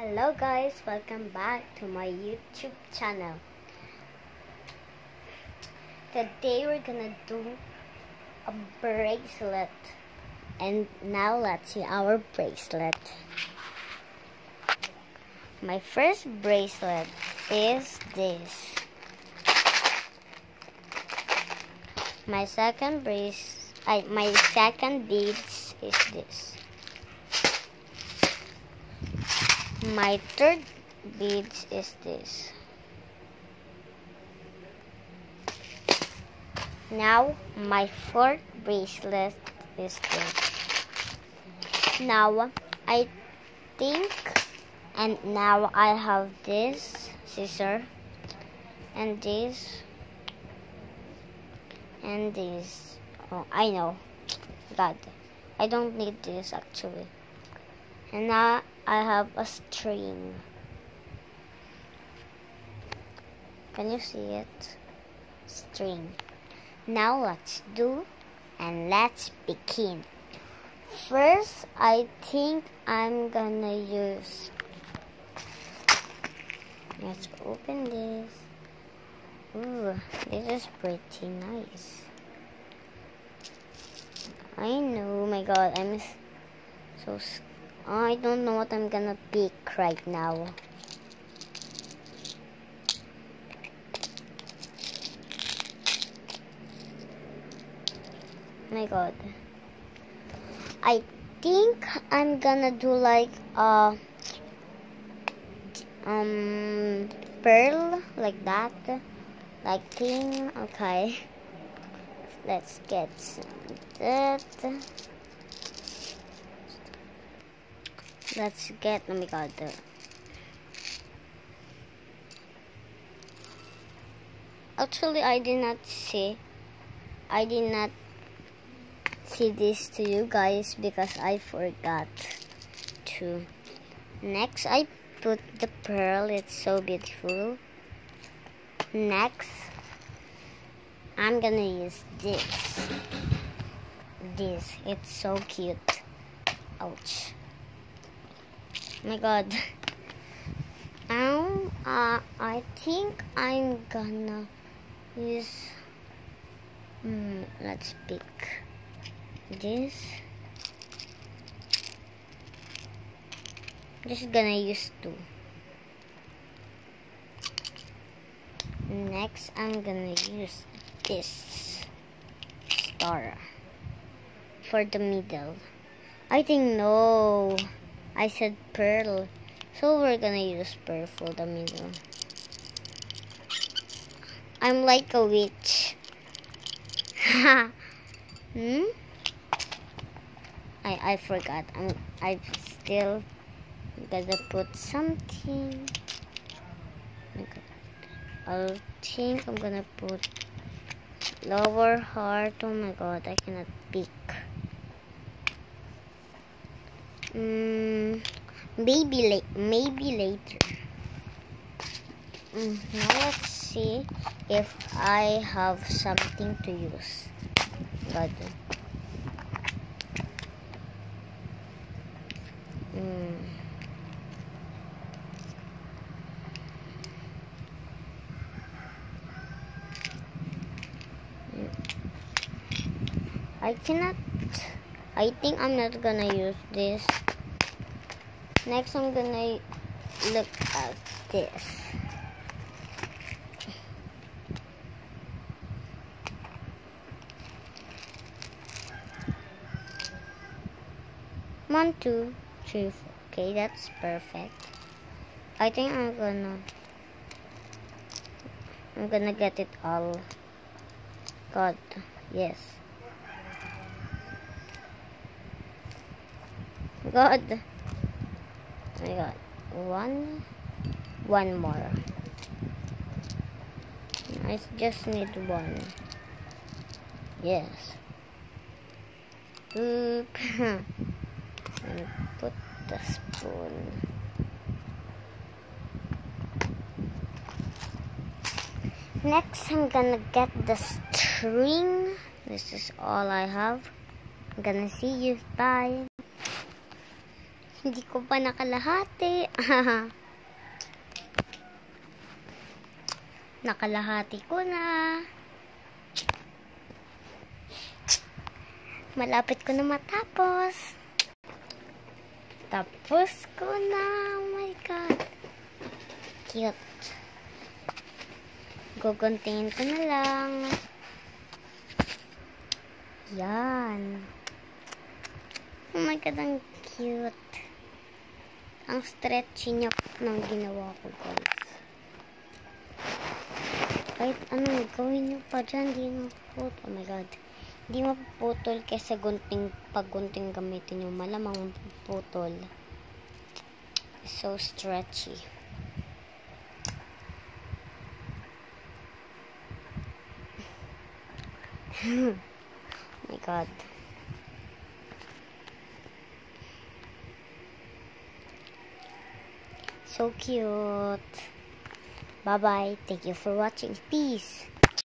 Hello guys, welcome back to my YouTube channel. Today we're gonna do a bracelet. And now let's see our bracelet. My first bracelet is this. My second beads is this. My third beads is this. Now my fourth bracelet is this. Now I think, and now I have this scissor and this and this. Oh, I know. God, I don't need this actually. And now I have a string. Can you see it? String. Now let's do and let's begin. First, I think I'm gonna use. Let's open this. Ooh, this is pretty nice. I know, my God, I'm so scared. I don't know what I'm gonna pick right now. My God. I think I'm gonna do like a pearl like that. Like thing. Okay. Let's get some of that. Let's get, oh my God. Actually, I did not see this to you guys because I forgot to. Next, I put the pearl. It's so beautiful. Next, I'm gonna use this. It's so cute. Ouch. My God. I think I'm gonna use. Let's pick this. Just gonna use two. Next, I'm gonna use this star for the middle. I think no. I said pearl, so we're gonna use pearl for the middle. I'm like a witch. I forgot. I still gotta put something. I think I'm gonna put lower heart. Oh my God, I cannot pick. Maybe later. Now let's see if I have something to use. God. I think I'm not gonna use this. Next, I'm gonna look at this. One, two, three, four. Okay, that's perfect. I think I'm gonna get it all. God, yes. God. I got one more. I just need one. Yes. Oop. And put the spoon. Next, I'm gonna get the string. This is all I have. I'm gonna see you. Bye. Hindi ko pa nakalahati. Nakalahati ko na. Malapit ko na matapos. Tapos ko na. Oh my God. Cute. Guguntingin ko na lang. Yan. Oh my God, ang cute. Ang stretchy niya ng ginawa ko, guys. Kahit anong gawin niyo pa dyan, di mapuputol. Oh my God. Di mapuputol kasi pag gunting gamitin yung malamang mapuputol. So stretchy. Oh my God. So cute. Bye-bye. Thank you for watching. Peace.